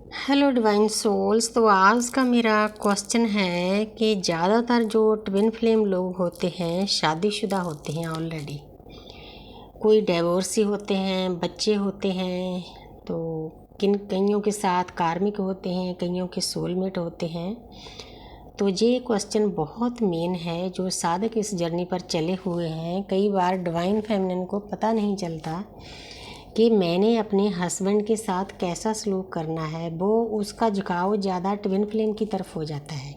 Hello divine souls. तो आज का मेरा क्वेश्चन है कि ज़्यादातर जो ट्विन फ्लेम लोग होते हैं शादीशुदा होते हैं ऑलरेडी, कोई डिवोर्सी होते हैं, बच्चे होते हैं, तो कईयों के साथ कार्मिक होते हैं, कईयों के सोलमेट होते हैं। तो ये क्वेश्चन बहुत मेन है। जो साधक इस जर्नी पर चले हुए हैं, कई बार डिवाइन फेमिनिन को पता नहीं चलता कि मैंने अपने हस्बैंड के साथ कैसा सलूक करना है। वो उसका झुकाव ज़्यादा ट्विन फ्लेम की तरफ हो जाता है।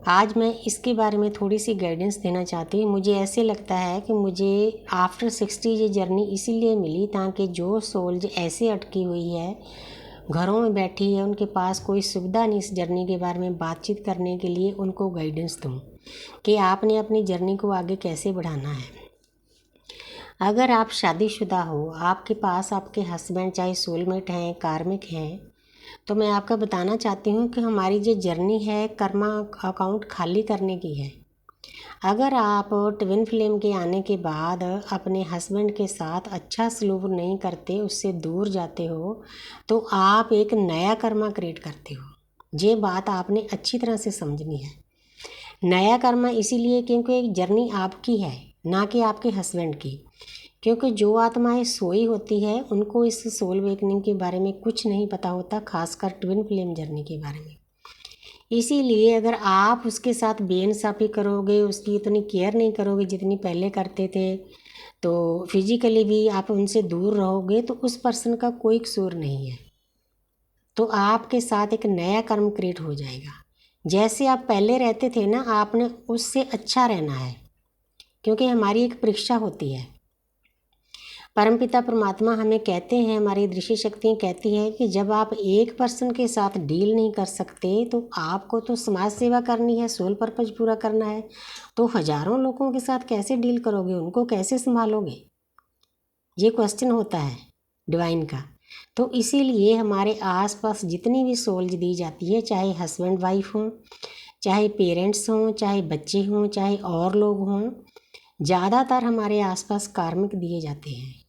आज मैं इसके बारे में थोड़ी सी गाइडेंस देना चाहती हूँ। मुझे ऐसे लगता है कि मुझे आफ्टर 60 ये जर्नी इसीलिए मिली ताकि जो सोल जो ऐसे अटकी हुई है, घरों में बैठी है, उनके पास कोई सुविधा नहीं इस जर्नी के बारे में बातचीत करने के लिए, उनको गाइडेंस दूँ कि आपने अपनी जर्नी को आगे कैसे बढ़ाना है। अगर आप शादीशुदा हो, आपके पास आपके हस्बैंड चाहे सोलमेट हैं, कार्मिक हैं, तो मैं आपका बताना चाहती हूँ कि हमारी जो जर्नी है कर्मा अकाउंट खाली करने की है। अगर आप ट्विन फ्लेम के आने के बाद अपने हस्बैंड के साथ अच्छा सलूक नहीं करते, उससे दूर जाते हो, तो आप एक नया कर्मा क्रिएट करते हो। ये बात आपने अच्छी तरह से समझनी है। नया कर्मा इसीलिए क्योंकि एक जर्नी आपकी है, ना कि आपके हस्बैंड की। क्योंकि जो आत्माएं सोई होती है उनको इस सोल वेकनिंग के बारे में कुछ नहीं पता होता, खासकर ट्विन फ्लेम जर्नी के बारे में। इसीलिए अगर आप उसके साथ बेइंसाफ़ी करोगे, उसकी इतनी केयर नहीं करोगे जितनी पहले करते थे, तो फिजिकली भी आप उनसे दूर रहोगे, तो उस पर्सन का कोई कसूर नहीं है। तो आपके साथ एक नया कर्म क्रिएट हो जाएगा। जैसे आप पहले रहते थे ना, आपने उससे अच्छा रहना है, क्योंकि हमारी एक परीक्षा होती है। परमपिता परमात्मा हमें कहते हैं, हमारी दृश्य शक्तियाँ कहती हैं कि जब आप एक पर्सन के साथ डील नहीं कर सकते, तो आपको तो समाज सेवा करनी है, सोल पर्पज पूरा करना है, तो हजारों लोगों के साथ कैसे डील करोगे, उनको कैसे संभालोगे? ये क्वेश्चन होता है डिवाइन का। तो इसीलिए हमारे आसपास जितनी भी सोल्स दी जाती है, चाहे हस्बैंड वाइफ हों, चाहे पेरेंट्स हों, चाहे बच्चे हों, चाहे और लोग हों, ज़्यादातर हमारे आसपास कार्मिक दिए जाते हैं।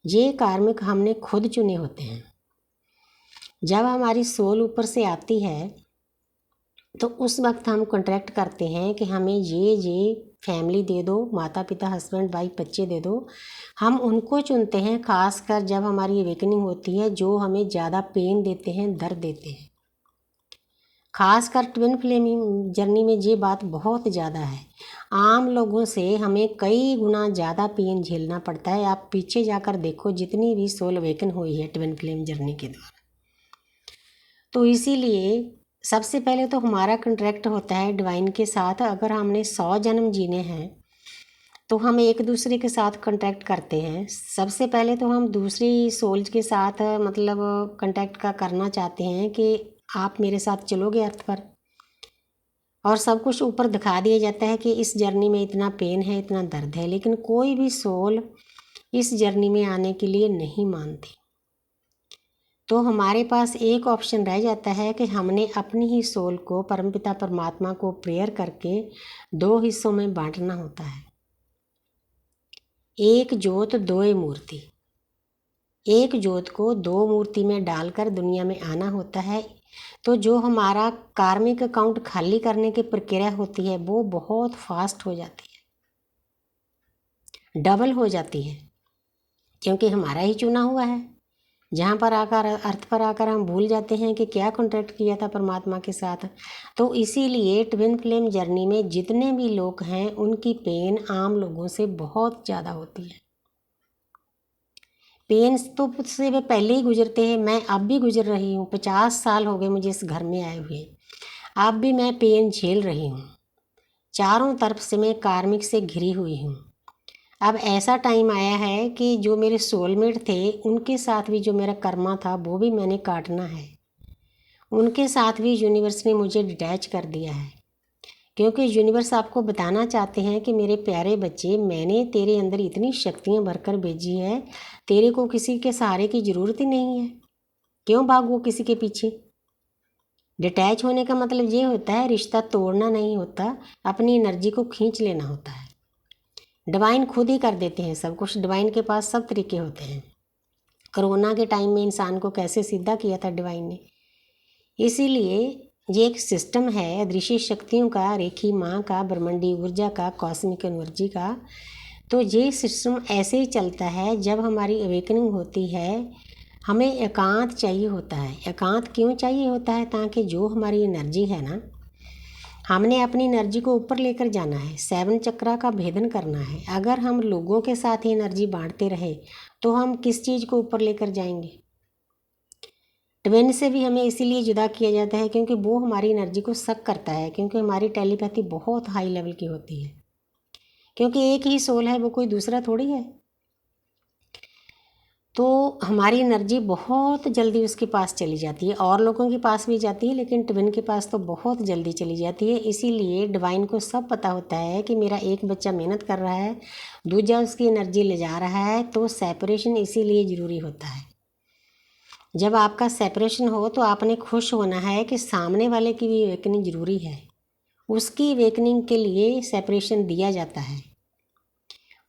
ये कार्मिक हमने खुद चुने होते हैं। जब हमारी सोल ऊपर से आती है, तो उस वक्त हम कॉन्ट्रैक्ट करते हैं कि हमें ये फैमिली दे दो, माता पिता हस्बैंड वाइफ बच्चे दे दो। हम उनको चुनते हैं, खासकर जब हमारी अवेकनिंग होती है, जो हमें ज़्यादा पेन देते हैं, दर्द देते हैं। खासकर ट्विन फ्लेमिंग जर्नी में ये बात बहुत ज़्यादा है। आम लोगों से हमें कई गुना ज़्यादा पेन झेलना पड़ता है। आप पीछे जाकर देखो, जितनी भी सोल अवेकन हुई है ट्विन फ्लेम जर्नी के द्वारा। तो इसीलिए सबसे पहले तो हमारा कॉन्ट्रैक्ट होता है डिवाइन के साथ। अगर हमने 100 जन्म जीने हैं, तो हम एक दूसरे के साथ कॉन्टैक्ट करते हैं। सबसे पहले तो हम दूसरी सोल्स के साथ मतलब कॉन्टैक्ट का करना चाहते हैं कि आप मेरे साथ चलोगे अर्थ पर, और सब कुछ ऊपर दिखा दिया जाता है कि इस जर्नी में इतना पेन है, इतना दर्द है। लेकिन कोई भी सोल इस जर्नी में आने के लिए नहीं मानती। तो हमारे पास एक ऑप्शन रह जाता है कि हमने अपनी ही सोल को परमपिता परमात्मा को प्रेयर करके 2 हिस्सों में बांटना होता है। एक जोत दोए मूर्ति। एक जोत को 2 मूर्ति में डालकर दुनिया में आना होता है। तो जो हमारा कार्मिक अकाउंट खाली करने की प्रक्रिया होती है, वो बहुत फास्ट हो जाती है, डबल हो जाती है, क्योंकि हमारा ही चुना हुआ है। जहाँ पर आकर अर्थ पर आकर हम भूल जाते हैं कि क्या कॉन्ट्रैक्ट किया था परमात्मा के साथ। तो इसीलिए ट्विन फ्लेम जर्नी में जितने भी लोग हैं, उनकी पेन आम लोगों से बहुत ज़्यादा होती है। पेन तो से वे पहले ही गुजरते हैं, मैं अब भी गुजर रही हूँ। 50 साल हो गए मुझे इस घर में आए हुए, अब भी मैं पेन झेल रही हूँ। चारों तरफ से मैं कार्मिक से घिरी हुई हूँ। अब ऐसा टाइम आया है कि जो मेरे सोलमेट थे, उनके साथ भी जो मेरा कर्मा था, वो भी मैंने काटना है। उनके साथ भी यूनिवर्स ने मुझे डिटैच कर दिया है, क्योंकि यूनिवर्स आपको बताना चाहते हैं कि मेरे प्यारे बच्चे, मैंने तेरे अंदर इतनी शक्तियाँ भरकर भेजी है, तेरे को किसी के सहारे की ज़रूरत ही नहीं है। क्यों भागो किसी के पीछे? डिटैच होने का मतलब ये होता है, रिश्ता तोड़ना नहीं होता, अपनी एनर्जी को खींच लेना होता है। डिवाइन खुद ही कर देते हैं सब कुछ। डिवाइन के पास सब तरीके होते हैं। कोरोना के टाइम में इंसान को कैसे सीधा किया था डिवाइन ने। इसीलिए ये एक सिस्टम है अदृश्य शक्तियों का, रेखी माँ का, ब्रह्मांडी ऊर्जा का, कॉस्मिक एनर्जी का। तो ये सिस्टम ऐसे ही चलता है। जब हमारी अवेकनिंग होती है हमें एकांत चाहिए होता है। एकांत क्यों चाहिए होता है? ताकि जो हमारी एनर्जी है ना, हमने अपनी एनर्जी को ऊपर लेकर जाना है, 7 चक्रा का भेदन करना है। अगर हम लोगों के साथ ही एनर्जी बांटते रहे तो हम किस चीज़ को ऊपर लेकर जाएंगे? ट्विन से भी हमें इसीलिए जुदा किया जाता है क्योंकि वो हमारी एनर्जी को सक करता है, क्योंकि हमारी टेलीपैथी बहुत हाई लेवल की होती है, क्योंकि एक ही सोल है, वो कोई दूसरा थोड़ी है। तो हमारी एनर्जी बहुत जल्दी उसके पास चली जाती है, और लोगों के पास भी जाती है, लेकिन ट्विन के पास तो बहुत जल्दी चली जाती है। इसीलिए डिवाइन को सब पता होता है कि मेरा एक बच्चा मेहनत कर रहा है, दूसरा उसकी एनर्जी ले जा रहा है। तो सेपरेशन इसीलिए ज़रूरी होता है। जब आपका सेपरेशन हो तो आपने खुश होना है कि सामने वाले की भी अवेकनिंग ज़रूरी है। उसकी अवेकनिंग के लिए सेपरेशन दिया जाता है।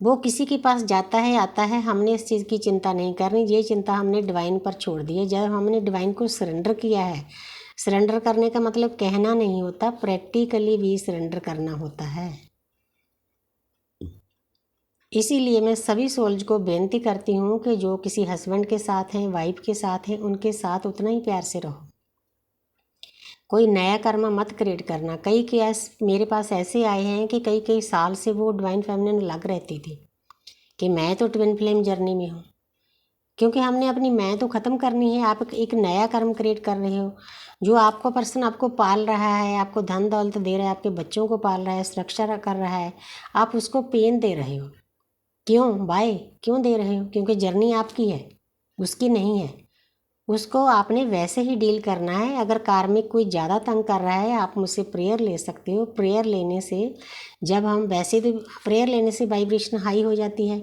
वो किसी के पास जाता है, आता है, हमने इस चीज़ की चिंता नहीं करनी। ये चिंता हमने डिवाइन पर छोड़ दी है। जब हमने डिवाइन को सरेंडर किया है, सरेंडर करने का मतलब कहना नहीं होता, प्रैक्टिकली भी सरेंडर करना होता है। इसीलिए मैं सभी सोल्स को बेनती करती हूँ कि जो किसी हस्बैंड के साथ हैं, वाइफ के साथ हैं, उनके साथ उतना ही प्यार से रहो। कोई नया कर्म मत क्रिएट करना। कई केस मेरे पास ऐसे आए हैं कि कई कई साल से वो डिवाइन फेमिनिन अलग रहती थी कि मैं तो ट्विन फ्लेम जर्नी में हूँ, क्योंकि हमने अपनी मैं तो ख़त्म करनी है। आप एक नया कर्म क्रिएट कर रहे हो। जो आपको पर्सन आपको पाल रहा है, आपको धन दौलत दे रहा है, आपके बच्चों को पाल रहा है, सुरक्षा कर रहा है, आप उसको पेन दे रहे हो। क्यों? बाय क्यों दे रहे हो? क्योंकि जर्नी आपकी है, उसकी नहीं है। उसको आपने वैसे ही डील करना है। अगर कार्मिक कोई ज़्यादा तंग कर रहा है, आप मुझसे प्रेयर ले सकते हो। प्रेयर लेने से जब हम वैसे तो प्रेयर लेने से वाइब्रेशन हाई हो जाती है।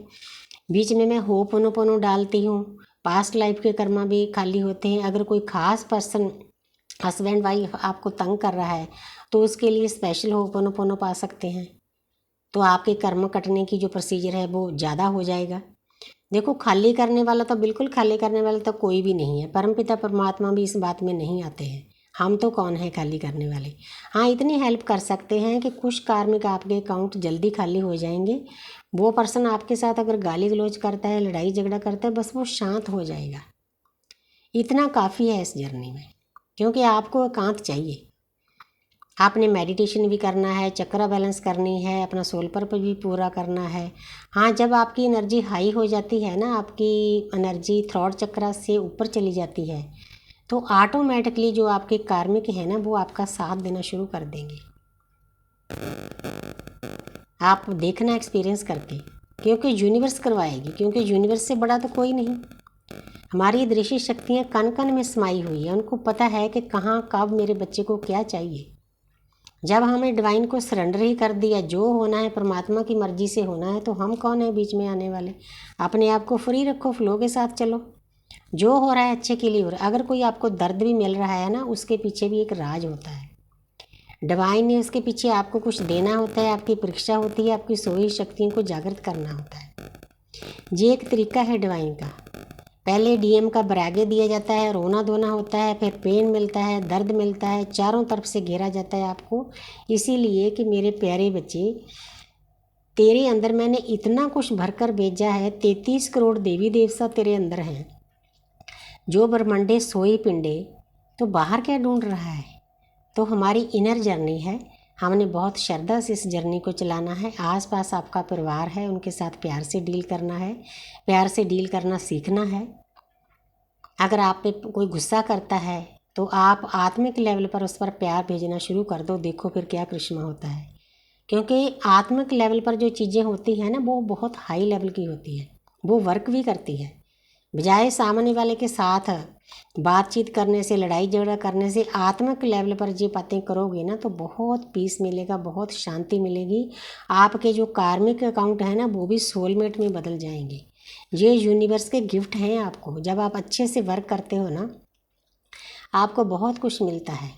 बीच में मैं होपोनोपोनो डालती हूँ। पास्ट लाइफ के कर्मा भी खाली होते हैं। अगर कोई ख़ास पर्सन हस्बैंड वाइफ आपको तंग कर रहा है तो उसके लिए स्पेशल होपोनोपोनो पा सकते हैं। तो आपके कर्म कटने की जो प्रोसीजर है वो ज़्यादा हो जाएगा। देखो, खाली करने वाला तो बिल्कुल खाली करने वाला तो कोई भी नहीं है। परमपिता परमात्मा भी इस बात में नहीं आते हैं। हम तो कौन है खाली करने वाले? हाँ, इतनी हेल्प कर सकते हैं कि कुछ कार्मिक आपके अकाउंट जल्दी खाली हो जाएंगे। वो पर्सन आपके साथ अगर गाली गलौज करता है, लड़ाई झगड़ा करता है, बस वो शांत हो जाएगा। इतना काफ़ी है इस जर्नी में, क्योंकि आपको एकांत चाहिए। आपने मेडिटेशन भी करना है, चक्रा बैलेंस करनी है, अपना सोल पर्पस भी पूरा करना है। हाँ, जब आपकी एनर्जी हाई हो जाती है ना, आपकी एनर्जी थ्रॉट चक्रा से ऊपर चली जाती है, तो ऑटोमेटिकली जो आपके कार्मिक है ना, वो आपका साथ देना शुरू कर देंगे। आप देखना एक्सपीरियंस करके, क्योंकि यूनिवर्स करवाएगी, क्योंकि यूनिवर्स से बड़ा तो कोई नहीं। हमारी दृश्य शक्तियाँ कण कण में समाई हुई है। उनको पता है कि कहाँ कब मेरे बच्चे को क्या चाहिए। जब हमें डिवाइन को सरेंडर ही कर दिया, जो होना है परमात्मा की मर्जी से होना है, तो हम कौन है बीच में आने वाले? अपने आप को फ्री रखो, फ्लो के साथ चलो। जो हो रहा है अच्छे के लिए हो रहा है। अगर कोई आपको दर्द भी मिल रहा है ना, उसके पीछे भी एक राज होता है। डिवाइन ने उसके पीछे आपको कुछ देना होता है, आपकी परीक्षा होती है, आपकी सोई शक्तियों को जागृत करना होता है। ये एक तरीका है डिवाइन का। पहले डीएम का बरागे दिया जाता है, रोना धोना होता है, फिर पेन मिलता है, दर्द मिलता है, चारों तरफ से घेरा जाता है आपको। इसीलिए कि मेरे प्यारे बच्चे, तेरे अंदर मैंने इतना कुछ भरकर भेजा है। 33 करोड़ देवी देवता तेरे अंदर हैं, जो ब्रह्मांडे सोई पिंडे, तो बाहर क्या ढूंढ रहा है? तो हमारी इनर जर्नी है। हमने बहुत श्रद्धा से इस जर्नी को चलाना है। आसपास आपका परिवार है, उनके साथ प्यार से डील करना है, प्यार से डील करना सीखना है। अगर आप पे कोई गुस्सा करता है तो आप आत्मिक लेवल पर उस पर प्यार भेजना शुरू कर दो। देखो फिर क्या करिश्मा होता है। क्योंकि आत्मिक लेवल पर जो चीज़ें होती हैं ना, वो बहुत हाई लेवल की होती है, वो वर्क भी करती है। बजाय सामने वाले के साथ बातचीत करने से, लड़ाई झगड़ा करने से, आत्मिक लेवल पर ये बातें करोगे ना, तो बहुत पीस मिलेगा, बहुत शांति मिलेगी। आपके जो कार्मिक अकाउंट है ना, वो भी सोलमेट में बदल जाएंगे। ये यूनिवर्स के गिफ्ट हैं आपको। जब आप अच्छे से वर्क करते हो ना, आपको बहुत कुछ मिलता है।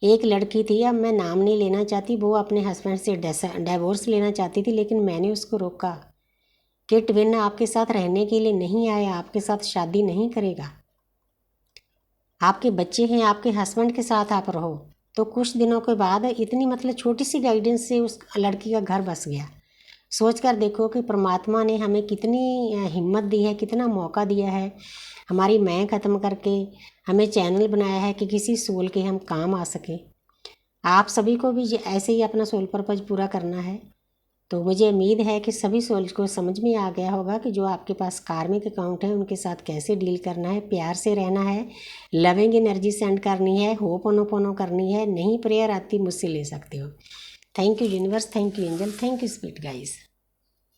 एक लड़की थी, अब मैं नाम नहीं लेना चाहती, वो अपने हस्बैंड से डिवोर्स लेना चाहती थी, लेकिन मैंने उसको रोका। कि ट्विन आपके साथ रहने के लिए नहीं आया, आपके साथ शादी नहीं करेगा। आपके बच्चे हैं, आपके हस्बैंड के साथ आप रहो, तो कुछ दिनों के बाद इतनी मतलब छोटी सी गाइडेंस से उस लड़की का घर बस गया। सोच कर देखो कि परमात्मा ने हमें कितनी हिम्मत दी है, कितना मौका दिया है, हमारी मैं ख़त्म करके हमें चैनल बनाया है कि किसी सोल के हम काम आ सके। आप सभी को भी ऐसे ही अपना सोल पर्पज पूरा करना है। तो मुझे उम्मीद है कि सभी सोल को समझ में आ गया होगा कि जो आपके पास कार्मिक अकाउंट है उनके साथ कैसे डील करना है, प्यार से रहना है, लविंग एनर्जी सेंड करनी है, होपोनोपोनो करनी है। नहीं प्रेयर आती मुझसे ले सकते हो। Thank you universe, thank you angel, thank you spirit guys.